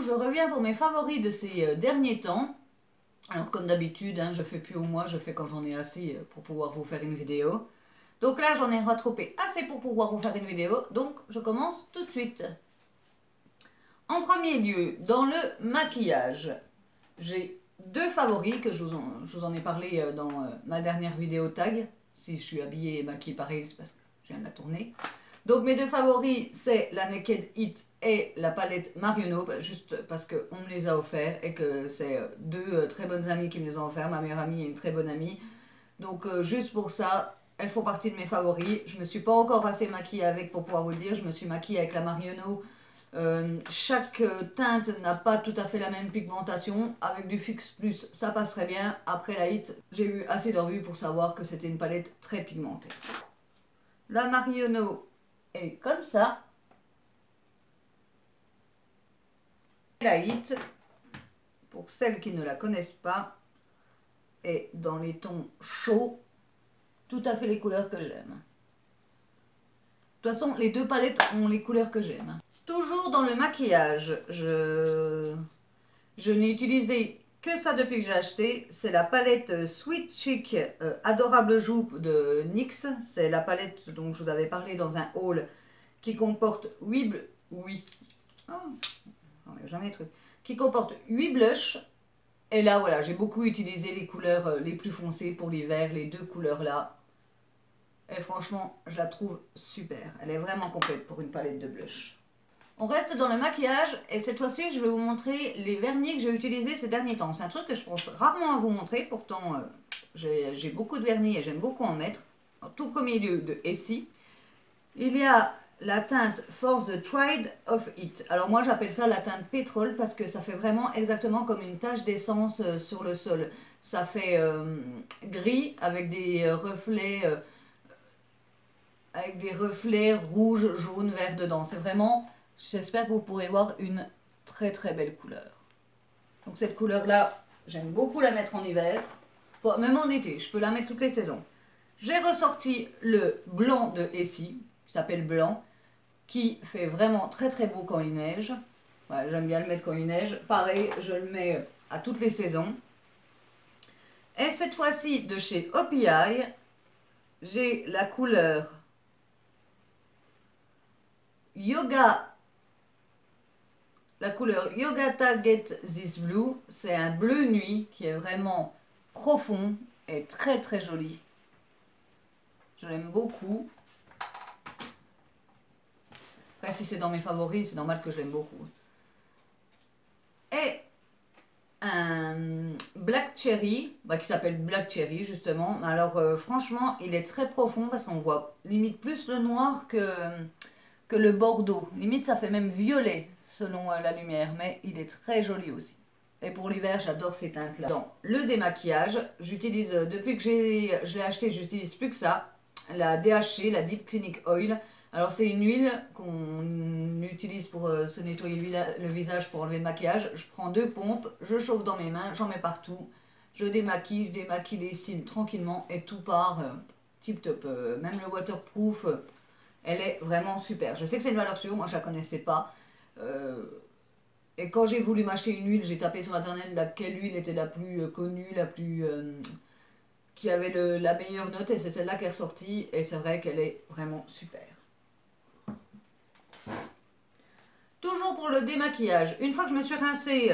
je reviens pour mes favoris de ces derniers temps. Alors comme d'habitude, hein, je fais plus au mois, je fais quand j'en ai assez pour pouvoir vous faire une vidéo. Donc là, j'en ai rattrapé assez pour pouvoir vous faire une vidéo, donc je commence tout de suite. En premier lieu, dans le maquillage, j'ai deux favoris que je vous en ai parlé dans ma dernière vidéo tag. Si je suis habillée et maquillée pareil, c'est parce que je viens de la tourner. Donc mes deux favoris, c'est la Naked Heat et la palette Marionneau, juste parce qu'on me les a offerts et que c'est deux très bonnes amies qui me les ont offerts, ma meilleure amie et une très bonne amie. Donc juste pour ça, elles font partie de mes favoris. Je me suis pas encore assez maquillée avec pour pouvoir vous le dire, je me suis maquillée avec la Marionneau. Chaque teinte n'a pas tout à fait la même pigmentation. Avec du Fix Plus, ça passerait bien. Après la Hit, j'ai eu assez de revues pour savoir que c'était une palette très pigmentée. La Marionneau est comme ça. La Hit, pour celles qui ne la connaissent pas, est dans les tons chauds, tout à fait les couleurs que j'aime. De toute façon, les deux palettes ont les couleurs que j'aime. Toujours dans le maquillage, je n'ai utilisé que ça depuis que j'ai acheté. C'est la palette Sweet Chic Adorable Joue de NYX. C'est la palette dont je vous avais parlé dans un haul qui comporte 8 qui comporte 8 blushs. Et là, voilà, j'ai beaucoup utilisé les couleurs les plus foncées pour l'hiver, les deux couleurs là. Et franchement, je la trouve super. Elle est vraiment complète pour une palette de blush. On reste dans le maquillage et cette fois-ci, je vais vous montrer les vernis que j'ai utilisés ces derniers temps. C'est un truc que je pense rarement à vous montrer, pourtant j'ai beaucoup de vernis et j'aime beaucoup en mettre. En tout premier lieu de Essie, il y a la teinte For the Tried of It. Alors moi j'appelle ça la teinte pétrole parce que ça fait vraiment exactement comme une tache d'essence sur le sol. Ça fait gris avec des reflets rouges, jaunes, verts dedans. C'est vraiment, j'espère que vous pourrez voir une très très belle couleur. Donc cette couleur là, j'aime beaucoup la mettre en hiver, bon, même en été, je peux la mettre toutes les saisons. J'ai ressorti le blanc de Essie, qui s'appelle Blanc, qui fait vraiment très très beau quand il neige. Ouais, j'aime bien le mettre quand il neige. Pareil, je le mets à toutes les saisons. Et cette fois-ci, de chez OPI, j'ai la couleur Yoga Get This Blue. C'est un bleu nuit qui est vraiment profond et très très joli. Je l'aime beaucoup. Après, si c'est dans mes favoris, c'est normal que je l'aime beaucoup. Et un Black Cherry, qui s'appelle Black Cherry justement. Alors franchement, il est très profond parce qu'on voit limite plus le noir que le bordeaux. Limite, ça fait même violet selon la lumière, mais il est très joli aussi. Et pour l'hiver, j'adore ces teintes-là. Dans le démaquillage, j'utilise, depuis que je l'ai acheté, j'utilise plus que ça. La DHC, la Deep Clinic Oil. Alors c'est une huile qu'on utilise pour se nettoyer le visage pour enlever le maquillage. Je prends 2 pompes, je chauffe dans mes mains, j'en mets partout. Je démaquille les cils tranquillement et tout part tip top. Même le waterproof, elle est vraiment super. Je sais que c'est une valeur sûre, moi je la connaissais pas. Et quand j'ai voulu m'acheter une huile, j'ai tapé sur internet laquelle huile était la plus connue, qui avait la meilleure note, et c'est celle-là qui est ressortie, et c'est vrai qu'elle est vraiment super. Toujours pour le démaquillage, une fois que je me suis rincé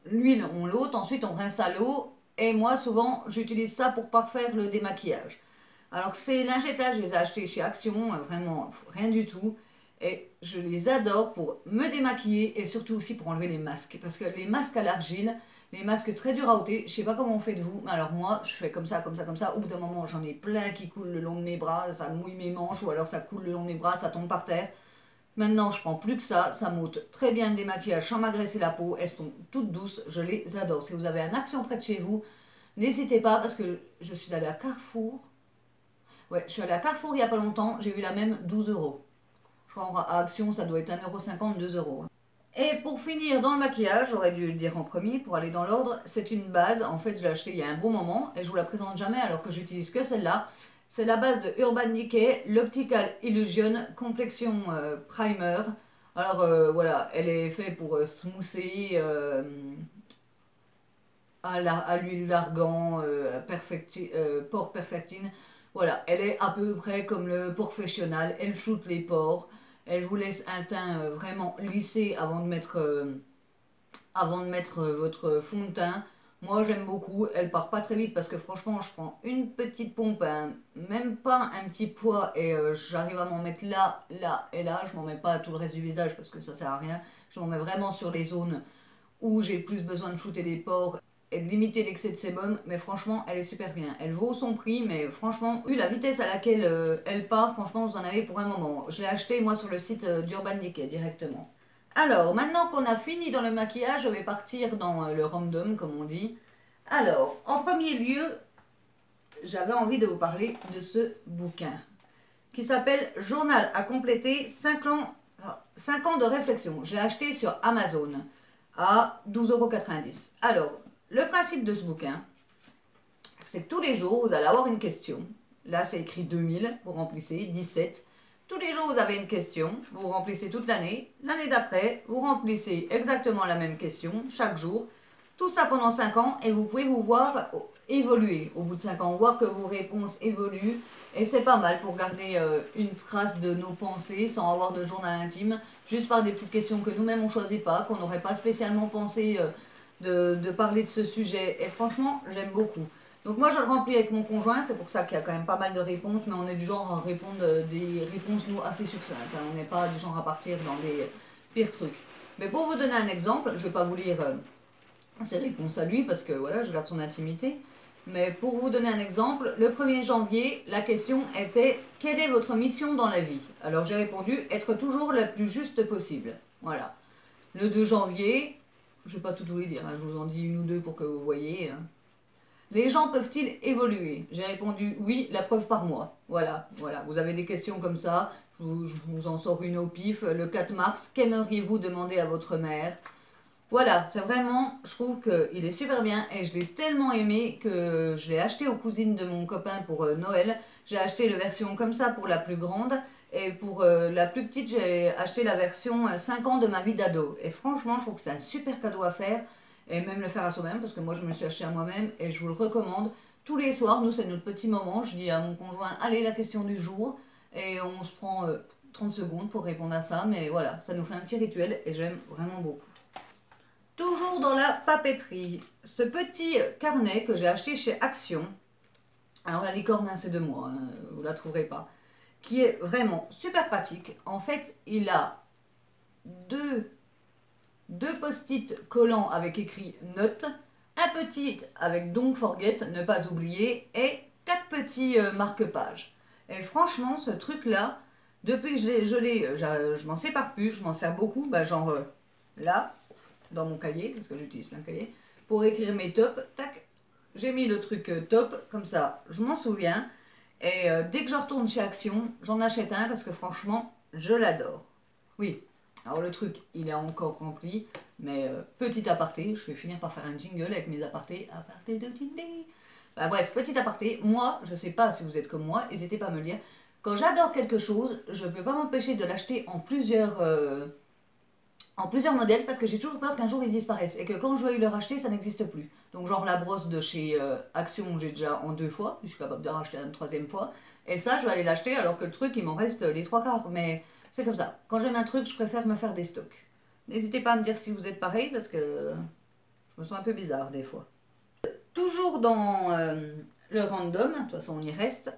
l'huile, on l'ôte, ensuite on rince à l'eau, et moi souvent j'utilise ça pour parfaire le démaquillage. Alors ces lingettes-là, je les ai achetées chez Action, vraiment rien du tout. Et je les adore pour me démaquiller et surtout aussi pour enlever les masques. Parce que les masques à l'argile, les masques très durs à ôter, je sais pas comment on fait de vous, mais alors moi, je fais comme ça, comme ça, comme ça. Au bout d'un moment, j'en ai plein qui coulent le long de mes bras, ça mouille mes manches, ou alors ça coule le long de mes bras, ça tombe par terre. Maintenant, je prends plus que ça m'ôte très bien le démaquillage sans m'agresser la peau. Elles sont toutes douces, je les adore. Si vous avez un Action près de chez vous, n'hésitez pas parce que je suis allée à Carrefour. Ouais, je suis allée à Carrefour il n'y a pas longtemps, j'ai eu la même 12 €. Je crois à Action, ça doit être 1,50 €, 2 €. Et pour finir dans le maquillage, j'aurais dû le dire en premier pour aller dans l'ordre, c'est une base. En fait, je l'ai achetée il y a un bon moment et je vous la présente jamais alors que j'utilise que celle-là. C'est la base de Urban Decay, l'Optical Illusion Complexion Primer. Alors voilà, elle est faite pour smousser à l'huile d'argan, pore perfectine. Voilà, elle est à peu près comme le professionnel. Elle floute les pores. Elle vous laisse un teint vraiment lissé avant de mettre votre fond de teint. Moi j'aime beaucoup, elle part pas très vite parce que franchement je prends une petite pompe, même pas un petit poids et j'arrive à m'en mettre là, là et là. Je m'en mets pas à tout le reste du visage parce que ça sert à rien. Je m'en mets vraiment sur les zones où j'ai plus besoin de flouter les pores et de limiter l'excès de sébum. Mais franchement elle est super bien. Elle vaut son prix, mais franchement, vu la vitesse à laquelle elle part, franchement vous en avez pour un moment. Je l'ai acheté moi sur le site d'Urban Decay directement. Alors, maintenant qu'on a fini dans le maquillage, je vais partir dans le random, comme on dit. Alors, en premier lieu, j'avais envie de vous parler de ce bouquin qui s'appelle Journal à compléter 5 ans de réflexion. Je l'ai acheté sur Amazon à 12,90 €. Alors, le principe de ce bouquin, c'est que tous les jours, vous allez avoir une question. Là, c'est écrit 2000, vous remplissez 17. Tous les jours, vous avez une question, vous remplissez toute l'année. L'année d'après, vous remplissez exactement la même question chaque jour. Tout ça pendant 5 ans et vous pouvez vous voir évoluer au bout de 5 ans, voir que vos réponses évoluent. Et c'est pas mal pour garder une trace de nos pensées sans avoir de journal intime, juste par des petites questions que nous-mêmes on choisit pas, qu'on n'aurait pas spécialement pensé de parler de ce sujet. Et franchement, j'aime beaucoup. Donc moi je le remplis avec mon conjoint, c'est pour ça qu'il y a quand même pas mal de réponses, mais on est du genre à répondre des réponses nous assez succinctes, hein. On n'est pas du genre à partir dans des pires trucs. Mais pour vous donner un exemple, je vais pas vous lire ses réponses à lui parce que voilà, je garde son intimité. Mais pour vous donner un exemple, le 1er janvier, la question était « Quelle est votre mission dans la vie ?» Alors j'ai répondu « Être toujours la plus juste possible ». Voilà. Le 2 janvier, je vais pas tout vous les dire, hein, je vous en dis une ou deux pour que vous voyez, hein. Les gens peuvent-ils évoluer? J'ai répondu oui, la preuve par moi. Voilà, voilà. Vous avez des questions comme ça, je vous en sors une au pif. Le 4 mars, qu'aimeriez-vous demander à votre mère? Voilà, c'est vraiment, je trouve qu'il est super bien et je l'ai tellement aimé que je l'ai acheté aux cousines de mon copain pour Noël. J'ai acheté la version comme ça pour la plus grande et pour la plus petite, j'ai acheté la version 5 ans de ma vie d'ado. Et franchement, je trouve que c'est un super cadeau à faire et même le faire à soi-même parce que moi, je me suis acheté à moi-même et je vous le recommande. Tous les soirs, nous, c'est notre petit moment. Je dis à mon conjoint, allez, la question du jour et on se prend 30 secondes pour répondre à ça. Mais voilà, ça nous fait un petit rituel et j'aime vraiment beaucoup. Toujours dans la papeterie, ce petit carnet que j'ai acheté chez Action, alors la licorne c'est de moi, hein, vous la trouverez pas, qui est vraiment super pratique. En fait, il a deux post-it collants avec écrit notes, un petit avec don't forget, ne pas oublier, et 4 petits marque-pages. Et franchement, ce truc-là, depuis que je m'en sépare plus, je m'en sers beaucoup, bah, genre là, dans mon cahier, parce que j'utilise plein de cahiers, pour écrire mes tops, tac, j'ai mis le truc top, comme ça, je m'en souviens, et dès que je retourne chez Action, j'en achète un, parce que franchement, je l'adore. Oui, alors le truc, il est encore rempli, mais petit aparté, je vais finir par faire un jingle avec mes apartés de Tinder. Bah, bref, petit aparté, moi, je sais pas si vous êtes comme moi, n'hésitez pas à me le dire, quand j'adore quelque chose, je peux pas m'empêcher de l'acheter en plusieurs modèles parce que j'ai toujours peur qu'un jour ils disparaissent et que quand je vais le racheter ça n'existe plus. Donc genre la brosse de chez Action j'ai déjà en 2 fois, je suis capable de racheter une 3e fois et ça je vais aller l'acheter alors que le truc il m'en reste les 3/4, mais c'est comme ça. Quand j'aime un truc je préfère me faire des stocks. N'hésitez pas à me dire si vous êtes pareil parce que je me sens un peu bizarre des fois. Toujours dans le random, de toute façon on y reste,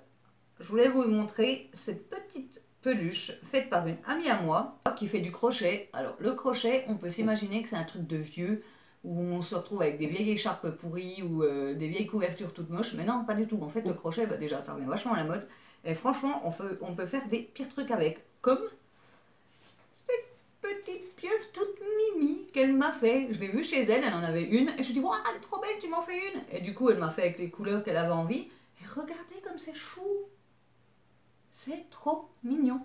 je voulais vous montrer cette petite peluche faite par une amie à moi qui fait du crochet. Alors le crochet, on peut s'imaginer que c'est un truc de vieux où on se retrouve avec des vieilles écharpes pourries ou des vieilles couvertures toutes moches, mais non, pas du tout. En fait, le crochet, bah, déjà, ça revient vachement à la mode. Et franchement, on peut faire des pires trucs avec, comme cette petite pieuvre toute mimi qu'elle m'a fait. Je l'ai vue chez elle, elle en avait une, et je dis, waouh, elle est trop belle, tu m'en fais une. Et du coup, elle m'a fait avec les couleurs qu'elle avait envie. Et regardez comme c'est chou. C'est trop mignon.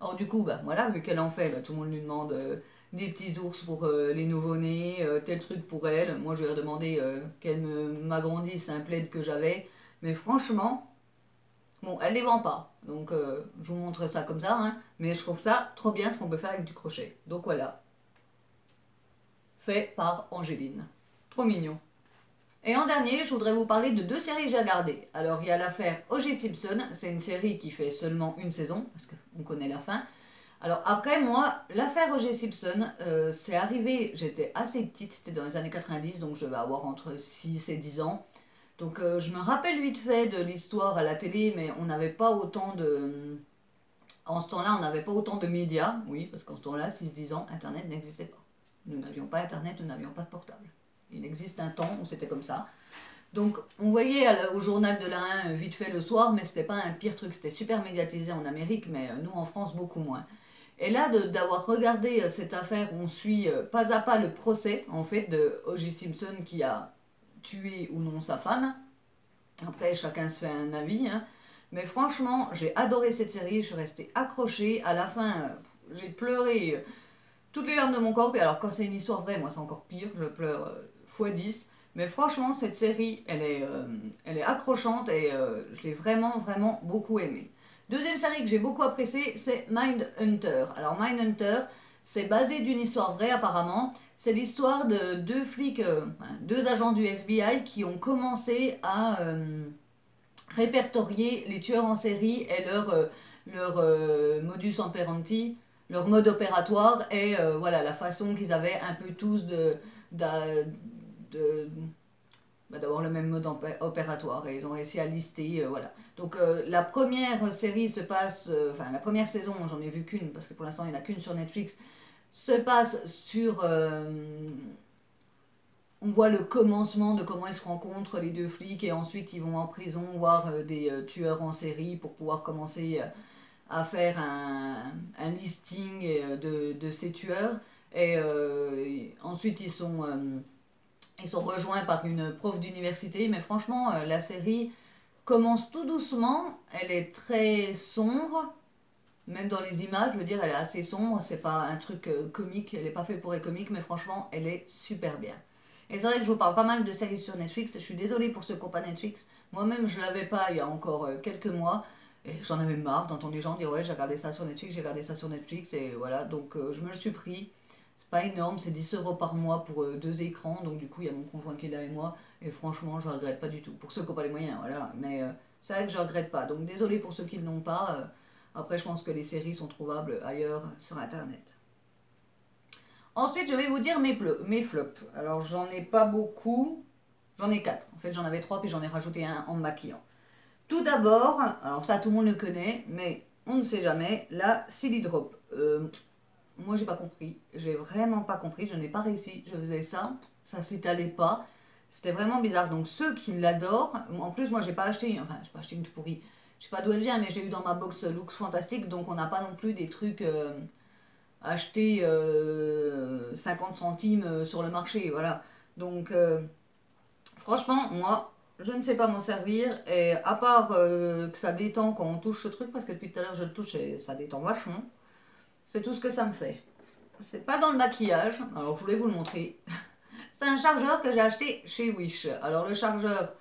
Alors du coup, bah voilà, vu qu'elle en fait, bah, tout le monde lui demande des petits ours pour les nouveau-nés, tel truc pour elle. Moi, je lui ai demandé qu'elle m'agrandisse un plaid que j'avais. Mais franchement, Bon, elle les vend pas, donc je vous montre ça comme ça, hein, mais je trouve ça trop bien ce qu'on peut faire avec du crochet. Donc voilà, fait par Angéline. Trop mignon. Et en dernier, je voudrais vous parler de 2 séries que j'ai regardées. Alors, il y a l'affaire O.J. Simpson, c'est une série qui fait seulement une saison, parce qu'on connaît la fin. Alors après, moi, l'affaire O.J. Simpson, c'est arrivé, j'étais assez petite, c'était dans les années 90, donc je vais avoir entre 6 et 10 ans. Donc je me rappelle vite fait de l'histoire à la télé, mais on n'avait pas autant de... En ce temps-là, on n'avait pas autant de médias, oui, parce qu'en ce temps-là, 6-10 ans, Internet n'existait pas. Nous n'avions pas Internet, nous n'avions pas de portable. Il existe un temps où c'était comme ça. Donc on voyait au journal de la 1 vite fait le soir, mais c'était pas un pire truc, c'était super médiatisé en Amérique, mais nous en France beaucoup moins. Et là, d'avoir regardé cette affaire, on suit pas à pas le procès, en fait, de O.J. Simpson qui a tué ou non sa femme. Après, chacun se fait un avis, hein. Mais franchement, j'ai adoré cette série, je suis restée accrochée. À la fin, j'ai pleuré toutes les larmes de mon corps. Et alors, quand c'est une histoire vraie, moi, c'est encore pire, je pleure x10. Mais franchement, cette série, elle est accrochante et je l'ai vraiment, vraiment beaucoup aimée. Deuxième série que j'ai beaucoup appréciée, c'est Mindhunter. Alors Mindhunter, c'est basé d'une histoire vraie apparemment. C'est l'histoire de 2 flics, 2 agents du FBI qui ont commencé à répertorier les tueurs en série et leur modus operandi, leur mode opératoire et voilà la façon qu'ils avaient un peu tous de d'avoir le même mode opératoire et ils ont réussi à lister, voilà. Donc la première série se passe, enfin la première saison, j'en ai vu qu'une parce que pour l'instant il n'y en a qu'une sur Netflix, se passe sur... on voit le commencement de comment ils se rencontrent les 2 flics et ensuite ils vont en prison voir des tueurs en série pour pouvoir commencer à faire un listing de ces tueurs et ensuite ils sont rejoints par une prof d'université, mais franchement, la série commence tout doucement, elle est très sombre, même dans les images, je veux dire, elle est assez sombre, c'est pas un truc comique, elle est pas faite pour être comique, mais franchement, elle est super bien. Et c'est vrai que je vous parle pas mal de séries sur Netflix, je suis désolée pour ceux qui n'ont pas Netflix, moi-même je l'avais pas il y a encore quelques mois, et j'en avais marre d'entendre les gens dire ouais j'ai regardé ça sur Netflix, j'ai regardé ça sur Netflix, et voilà, donc je me le suis pris. C'est pas énorme, c'est 10 € par mois pour 2 écrans, donc du coup il y a mon conjoint qui est là et moi, et franchement je regrette pas du tout. Pour ceux qui n'ont pas les moyens, voilà, mais c'est vrai que je regrette pas. Donc désolé pour ceux qui ne l'ont pas, après je pense que les séries sont trouvables ailleurs sur internet. Ensuite je vais vous dire mes flops. Alors j'en ai pas beaucoup, j'en ai 4. En fait j'en avais 3 puis j'en ai rajouté un en me maquillant. Tout d'abord, alors ça tout le monde le connaît, mais on ne sait jamais, la Silly Drop. Moi, j'ai pas compris. J'ai vraiment pas compris. Je n'ai pas réussi. Je faisais ça. Ça s'étalait pas. C'était vraiment bizarre. Donc, ceux qui l'adorent. En plus, moi, j'ai pas acheté. Enfin, j'ai pas acheté une tout pourrie. Je sais pas d'où elle vient, mais j'ai eu dans ma box Looks Fantastique. Donc, on n'a pas non plus des trucs achetés 50 centimes sur le marché. Voilà. Donc, franchement, moi, je ne sais pas m'en servir. Et à part que ça détend quand on touche ce truc, parce que depuis tout à l'heure, je le touche et ça détend vachement. C'est tout ce que ça me fait. C'est pas dans le maquillage, alors je voulais vous le montrer. C'est un chargeur que j'ai acheté chez Wish. Alors le chargeur,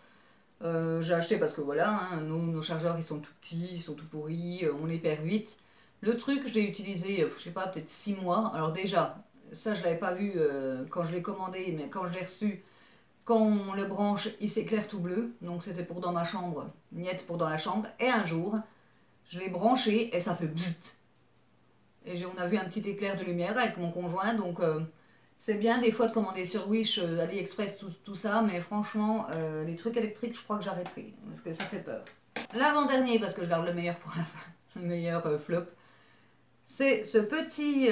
j'ai acheté parce que voilà, hein, nos chargeurs ils sont tout petits, ils sont tout pourris, on les perd vite. Le truc, j'ai utilisé, je sais pas, peut-être 6 mois. Alors déjà, ça je l'avais pas vu quand je l'ai commandé, mais quand je l'ai reçu, quand on le branche, il s'éclaire tout bleu. Donc c'était pour dans ma chambre, niette pour dans la chambre. Et un jour, je l'ai branché et ça fait bzzzt. Et on a vu un petit éclair de lumière avec mon conjoint, donc c'est bien des fois de commander sur Wish, AliExpress, tout ça, mais franchement, les trucs électriques, je crois que j'arrêterai, parce que ça fait peur. L'avant-dernier, parce que je garde le meilleur pour la fin, le meilleur flop, c'est ce petit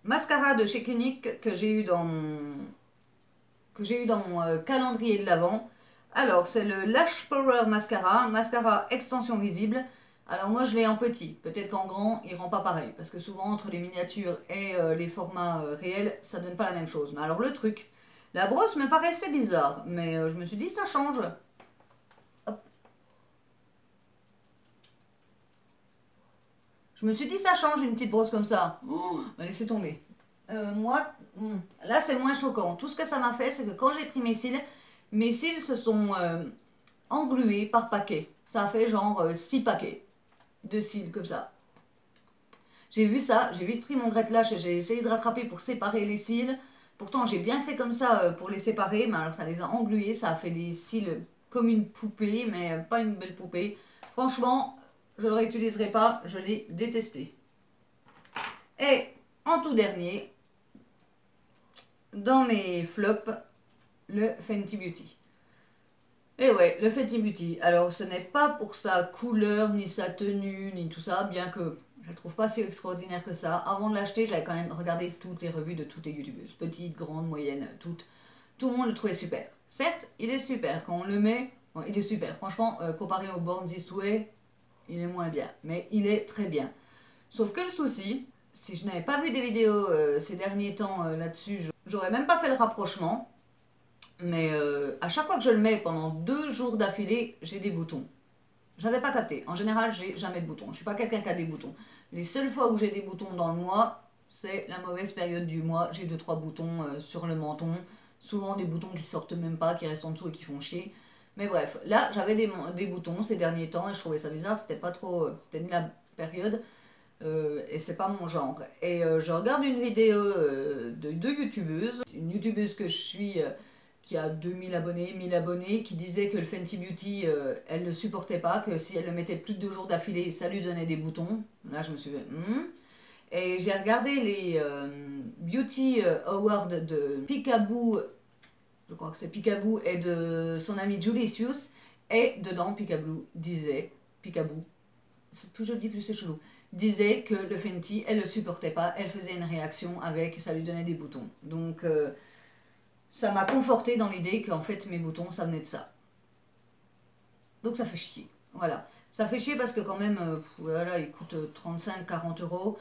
mascara de chez Clinique que j'ai eu dans mon calendrier de l'Avent. Alors, c'est le Lash Power Mascara, mascara extension visible. Alors moi je l'ai en petit, peut-être qu'en grand il rend pas pareil, parce que souvent entre les miniatures et les formats réels, ça donne pas la même chose. Mais alors le truc, la brosse me paraissait bizarre, mais je me suis dit ça change. Hop. Je me suis dit ça change une petite brosse comme ça. Oh, bah, laissez tomber. Moi, là c'est moins choquant. Tout ce que ça m'a fait, c'est que quand j'ai pris mes cils se sont englués par paquet. Ça a fait genre 6 paquets de cils comme ça. J'ai vu ça, j'ai vite pris mon grette-lâche et j'ai essayé de rattraper pour séparer les cils. Pourtant, j'ai bien fait comme ça pour les séparer, mais alors ça les a englués, ça a fait des cils comme une poupée, mais pas une belle poupée. Franchement, je ne le réutiliserai pas, je l'ai détesté. Et en tout dernier, dans mes flops, le Fenty Beauty. Et ouais, le Fenty Beauty. Alors, ce n'est pas pour sa couleur, ni sa tenue, ni tout ça, bien que je ne trouve pas si extraordinaire que ça. Avant de l'acheter, j'avais quand même regardé toutes les revues de toutes les youtubeuses. Petites, grandes, moyennes, toutes. Tout le monde le trouvait super. Certes, il est super. Quand on le met, bon, il est super. Franchement, comparé au Born This Way, il est moins bien. Mais il est très bien. Sauf que le souci, si je n'avais pas vu des vidéos ces derniers temps là-dessus, j'aurais même pas fait le rapprochement. Mais à chaque fois que je le mets pendant 2 jours d'affilée, j'ai des boutons. J'avais pas capté. En général, j'ai jamais de boutons. Je suis pas quelqu'un qui a des boutons. Les seules fois où j'ai des boutons dans le mois, c'est la mauvaise période du mois. J'ai 2-3 boutons sur le menton. Souvent des boutons qui sortent même pas, qui restent en dessous et qui font chier. Mais bref, là j'avais des boutons ces derniers temps et je trouvais ça bizarre. C'était pas trop. C'était ni la période. Et c'est pas mon genre. Et je regarde une vidéo de 2 youtubeuses. Une youtubeuse que je suis qui a 2000 abonnés, 1000 abonnés, qui disait que le Fenty Beauty, elle ne supportait pas, que si elle le mettait plus de 2 jours d'affilée, ça lui donnait des boutons. Là, je me suis dit, Et j'ai regardé les Beauty Awards de Peekaboo, je crois que c'est Peekaboo, et de son ami Julicius, et dedans, Peekaboo, plus je le dis, plus c'est chelou, disait que le Fenty, elle le supportait pas, elle faisait une réaction avec, ça lui donnait des boutons. Donc, ça m'a conforté dans l'idée qu'en fait mes boutons ça venait de ça. Donc ça fait chier. Voilà. Ça fait chier parce que quand même, voilà, il coûte 35-40 euros.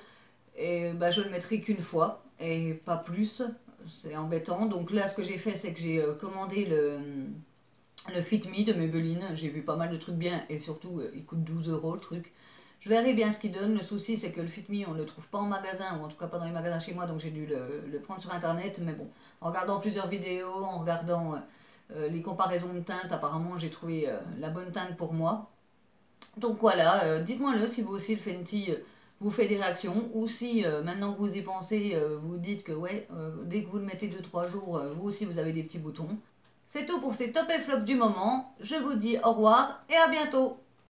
Et bah, je le mettrai qu'une fois et pas plus. C'est embêtant. Donc là ce que j'ai fait c'est que j'ai commandé le Fit Me de Maybelline. J'ai vu pas mal de trucs bien et surtout il coûte 12 euros le truc. Je verrai bien ce qu'il donne. Le souci, c'est que le Fit Me, on ne le trouve pas en magasin, ou en tout cas pas dans les magasins chez moi, donc j'ai dû le prendre sur internet. Mais bon, en regardant plusieurs vidéos, en regardant les comparaisons de teintes, apparemment j'ai trouvé la bonne teinte pour moi. Donc voilà, dites-moi-le si vous aussi le Fenty vous fait des réactions, ou si maintenant que vous y pensez, vous dites que ouais, dès que vous le mettez 2-3 jours, vous aussi vous avez des petits boutons. C'est tout pour ces top et flops du moment. Je vous dis au revoir et à bientôt.